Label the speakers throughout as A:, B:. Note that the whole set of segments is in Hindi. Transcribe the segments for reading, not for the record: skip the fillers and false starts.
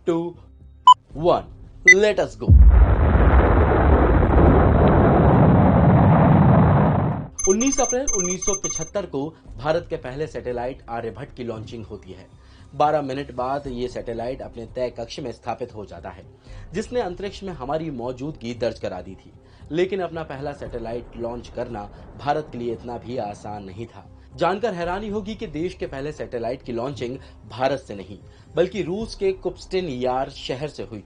A: 2, 1, let us go। 19 अप्रैल 1975 को भारत के पहले सैटेलाइट आर्यभट्ट की लॉन्चिंग होती है। 12 मिनट बाद ये सैटेलाइट अपने तय कक्ष में स्थापित हो जाता है, जिसने अंतरिक्ष में हमारी मौजूदगी दर्ज करा दी थी। लेकिन अपना पहला सैटेलाइट लॉन्च करना भारत के लिए इतना भी आसान नहीं था। जानकर हैरानी होगी कि देश के पहले सैटेलाइट की लॉन्चिंग भारत से नहीं, बल्कि रूस के कुप्स्टिन यार शहर से हुई।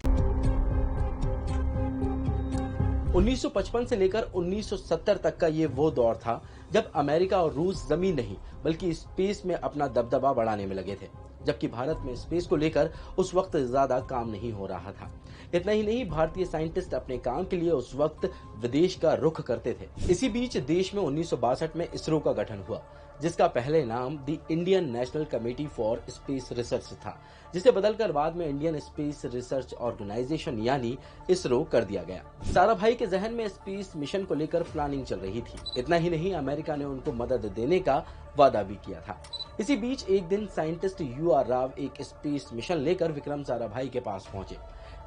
A: 1955 से लेकर 1970 तक का ये वो दौर था जब अमेरिका और रूस जमीन नहीं बल्कि स्पेस में अपना दबदबा बढ़ाने में लगे थे, जबकि भारत में स्पेस को लेकर उस वक्त ज्यादा काम नहीं हो रहा था। इतना ही नहीं, भारतीय साइंटिस्ट अपने काम के लिए उस वक्त विदेश का रुख करते थे। इसी बीच देश में 1962 में इसरो का गठन हुआ, जिसका पहले नाम the Indian national committee for space research था, जिसे बदलकर बाद में इंडियन स्पेस रिसर्च ऑर्गेनाइजेशन यानी इसरो कर दिया गया। साराभाई के जहन में स्पेस मिशन को लेकर प्लानिंग चल रही थी। इतना ही नहीं, अमेरिका ने उनको मदद देने का वादा भी किया था। इसी बीच एक दिन साइंटिस्ट UR राव एक स्पेस मिशन लेकर विक्रम साराभाई के पास पहुंचे।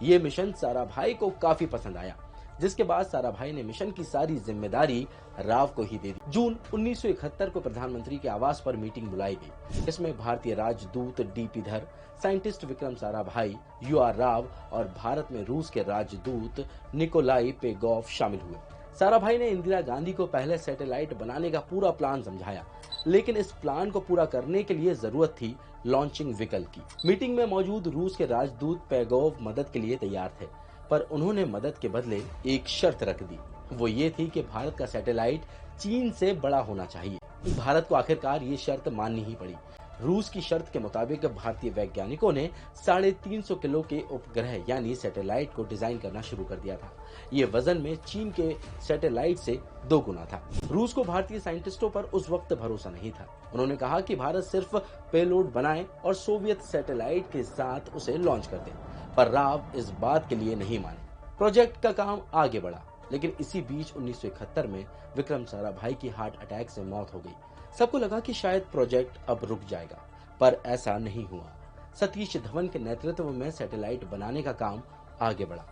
A: ये मिशन साराभाई को काफी पसंद आया, जिसके बाद साराभाई ने मिशन की सारी जिम्मेदारी राव को ही दे दी। जून 1971 को प्रधानमंत्री के आवास पर मीटिंग बुलाई गई। इसमें भारतीय राजदूत DP धर, साइंटिस्ट विक्रम साराभाई, UR राव और भारत में रूस के राजदूत निकोलाई पेगोव शामिल हुए। साराभाई ने इंदिरा गांधी को पहले सैटेलाइट बनाने का पूरा प्लान समझाया, लेकिन इस प्लान को पूरा करने के लिए जरूरत थी लॉन्चिंग व्हीकल की। मीटिंग में मौजूद रूस के राजदूत पेगोव मदद के लिए तैयार थे, पर उन्होंने मदद के बदले एक शर्त रख दी। वो ये थी कि भारत का सैटेलाइट चीन से बड़ा होना चाहिए। भारत को आखिरकार ये शर्त माननी ही पड़ी। रूस की शर्त के मुताबिक भारतीय वैज्ञानिकों ने 350 किलो के उपग्रह यानी सैटेलाइट को डिजाइन करना शुरू कर दिया था। ये वजन में चीन के सैटेलाइट से 2 गुना था। रूस को भारतीय साइंटिस्टों पर उस वक्त भरोसा नहीं था। उन्होंने कहा कि भारत सिर्फ पेलोड बनाए और सोवियत सैटेलाइट के साथ उसे लॉन्च कर दे, पर राव इस बात के लिए नहीं माने। प्रोजेक्ट का काम आगे बढ़ा, लेकिन इसी बीच 1971 में विक्रम साराभाई की हार्ट अटैक से मौत हो गई। सबको लगा कि शायद प्रोजेक्ट अब रुक जाएगा, पर ऐसा नहीं हुआ। सतीश धवन के नेतृत्व में सैटेलाइट बनाने का काम आगे बढ़ा।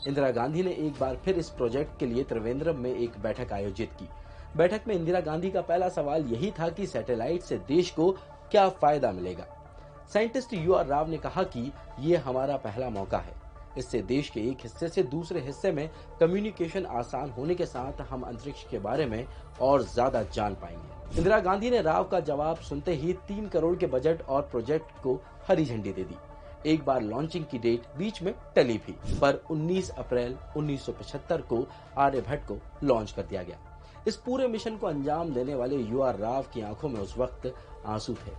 A: इंदिरा गांधी ने एक बार फिर इस प्रोजेक्ट के लिए त्रिवेंद्रम में एक बैठक आयोजित की। बैठक में इंदिरा गांधी का पहला सवाल यही था कि सैटेलाइट से देश को क्या फायदा मिलेगा। साइंटिस्ट UR राव ने कहा कि ये हमारा पहला मौका है। इससे देश के एक हिस्से से दूसरे हिस्से में कम्युनिकेशन आसान होने के साथ हम अंतरिक्ष के बारे में और ज्यादा जान पाएंगे। इंदिरा गांधी ने राव का जवाब सुनते ही 3 करोड़ के बजट और प्रोजेक्ट को हरी झंडी दे दी। एक बार लॉन्चिंग की डेट बीच में टली भी, पर 19 अप्रैल 1975 को आर्यभट्ट को लॉन्च कर दिया गया। इस पूरे मिशन को अंजाम देने वाले UR राव की आंखों में उस वक्त आंसू थे।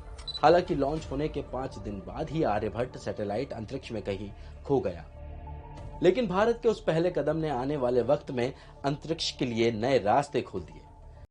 A: हालांकि लॉन्च होने के 5 दिन बाद ही आर्यभट्ट सैटेलाइट अंतरिक्ष में कहीं खो गया। लेकिन भारत के उस पहले कदम ने आने वाले वक्त में अंतरिक्ष के लिए नए रास्ते खोल दिए।